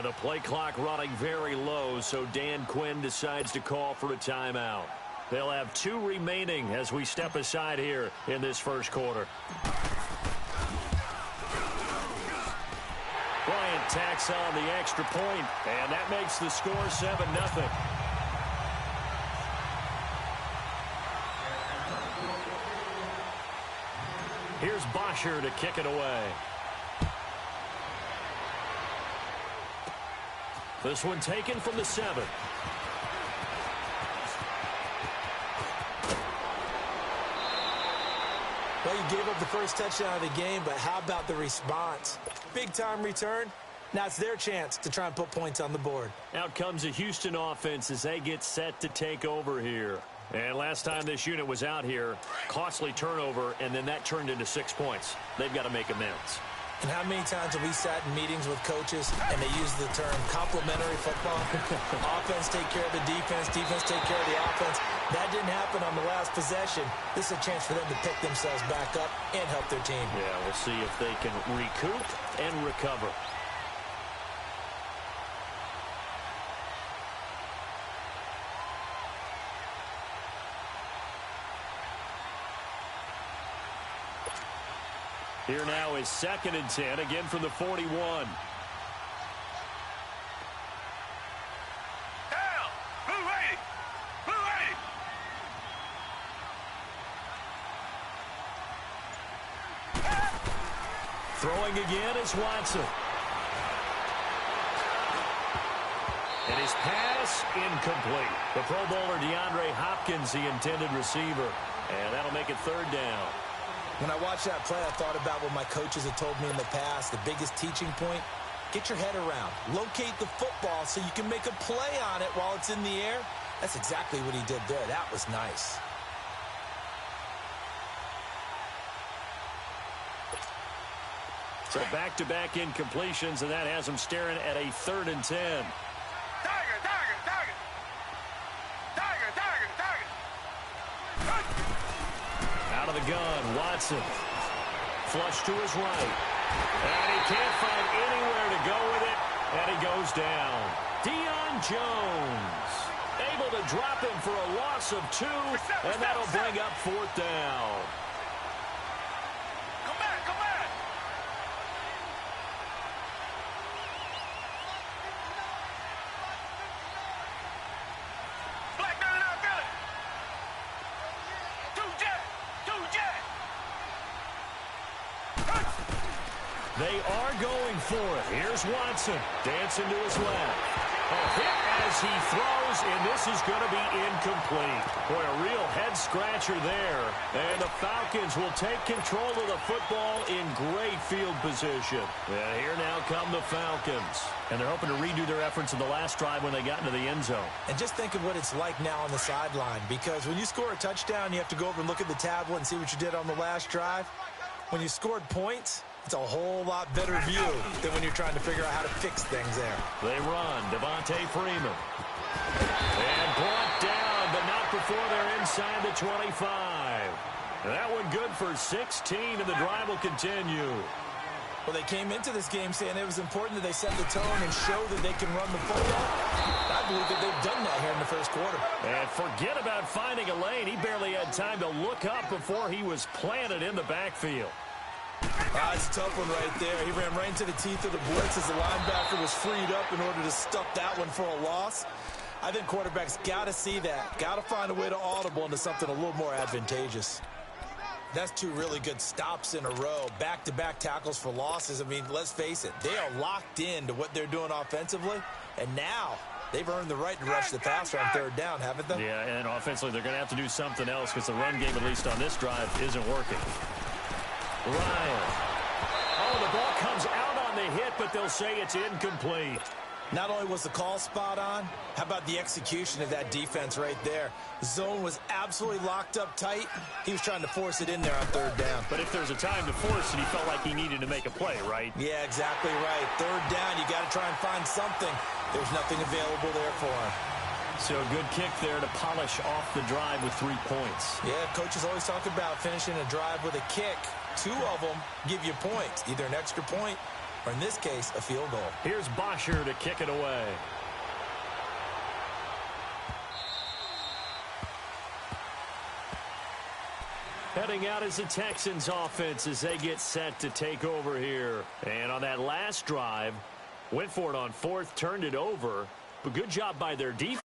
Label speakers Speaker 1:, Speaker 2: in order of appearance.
Speaker 1: And the play clock running very low, so Dan Quinn decides to call for a timeout. They'll have 2 remaining as we step aside here in this first quarter. Bryant tacks on the extra point, and that makes the score 7-0. Here's Bosher to kick it away. This one taken from the 7.
Speaker 2: Well, you gave up the first touchdown of the game, but how about the response? Big-time return. Now it's their chance to try and put points on the board.
Speaker 1: Out comes the Houston offense as they get set to take over here. And last time this unit was out here, costly turnover, and then that turned into 6 points. They've got to make amends.
Speaker 2: And how many times have we sat in meetings with coaches and they use the term complementary football? Offense take care of the defense, defense take care of the offense. That didn't happen on the last possession. This is a chance for them to pick themselves back up and help their team.
Speaker 1: Yeah, we'll see if they can recoup and recover. Here now is 2nd and 10, again from the 41.
Speaker 3: Down! Blue 80! Blue 80!
Speaker 1: Throwing again is Watson. And his pass incomplete. The Pro Bowler DeAndre Hopkins, the intended receiver. And that'll make it 3rd down.
Speaker 2: When I watched that play, I thought about what my coaches had told me in the past. The biggest teaching point, get your head around. Locate the football so you can make a play on it while it's in the air. That's exactly what he did there. That was nice.
Speaker 1: So back-to-back incompletions, and that has him staring at a 3rd and 10.
Speaker 3: Tiger, tiger, tiger! Tiger, tiger, tiger!
Speaker 1: Out of the gun, Watson. Flush to his right. And he can't find anywhere to go with it, and he goes down. Deion Jones able to drop him for a loss of 2, and that'll bring up 4th down.
Speaker 3: Come back, come back! Black man out there! 2 jet! 2 jet!
Speaker 1: They are going for it. Here's Watson dancing to his left. A hit as he throws, and this is going to be incomplete. Boy, a real head-scratcher there. And the Falcons will take control of the football in great field position. And here now come the Falcons. And they're hoping to redo their efforts in the last drive when they got into the end zone.
Speaker 2: And just think of what it's like now on the sideline, because when you score a touchdown, you have to go over and look at the tablet and see what you did on the last drive. When you scored points, it's a whole lot better view than when you're trying to figure out how to fix things there.
Speaker 1: They run. Devontae Freeman. And brought down, but not before they're inside the 25. That one good for 16, and the drive will continue.
Speaker 2: Well, they came into this game saying it was important that they set the tone and show that they can run the football. I believe that they've done that here in the first quarter.
Speaker 1: And forget about finding a lane. He barely had time to look up before he was planted in the backfield.
Speaker 2: It's a tough one right there. He ran right into the teeth of the blitz as the linebacker was freed up in order to stuff that one for a loss. I think quarterbacks got to see that. Got to find a way to audible into something a little more advantageous. That's 2 really good stops in a row. Back-to-back tackles for losses. I mean, let's face it. They are locked into what they're doing offensively. And now they've earned the right to rush the passer on 3rd down, haven't they?
Speaker 1: Yeah, and offensively they're going to have to do something else because the run game, at least on this drive, isn't working. Ryan. Oh, the ball comes out on the hit, but they'll say it's incomplete.
Speaker 2: Not only was the call spot on, how about the execution of that defense right there? The zone was absolutely locked up tight. He was trying to force it in there on 3rd down.
Speaker 1: But if there's a time to force it, he felt like he needed to make a play, right?
Speaker 2: Yeah, exactly right. 3rd down, you got to try and find something. There's nothing available there for him.
Speaker 1: So a good kick there to polish off the drive with 3 points.
Speaker 2: Yeah, coaches always talk about finishing a drive with a kick. 2 of them give you points, either an extra point or in this case, a field goal.
Speaker 1: Here's Bosher to kick it away. Heading out is the Texans offense as they get set to take over here. And on that last drive, went for it on fourth, turned it over. But good job by their defense.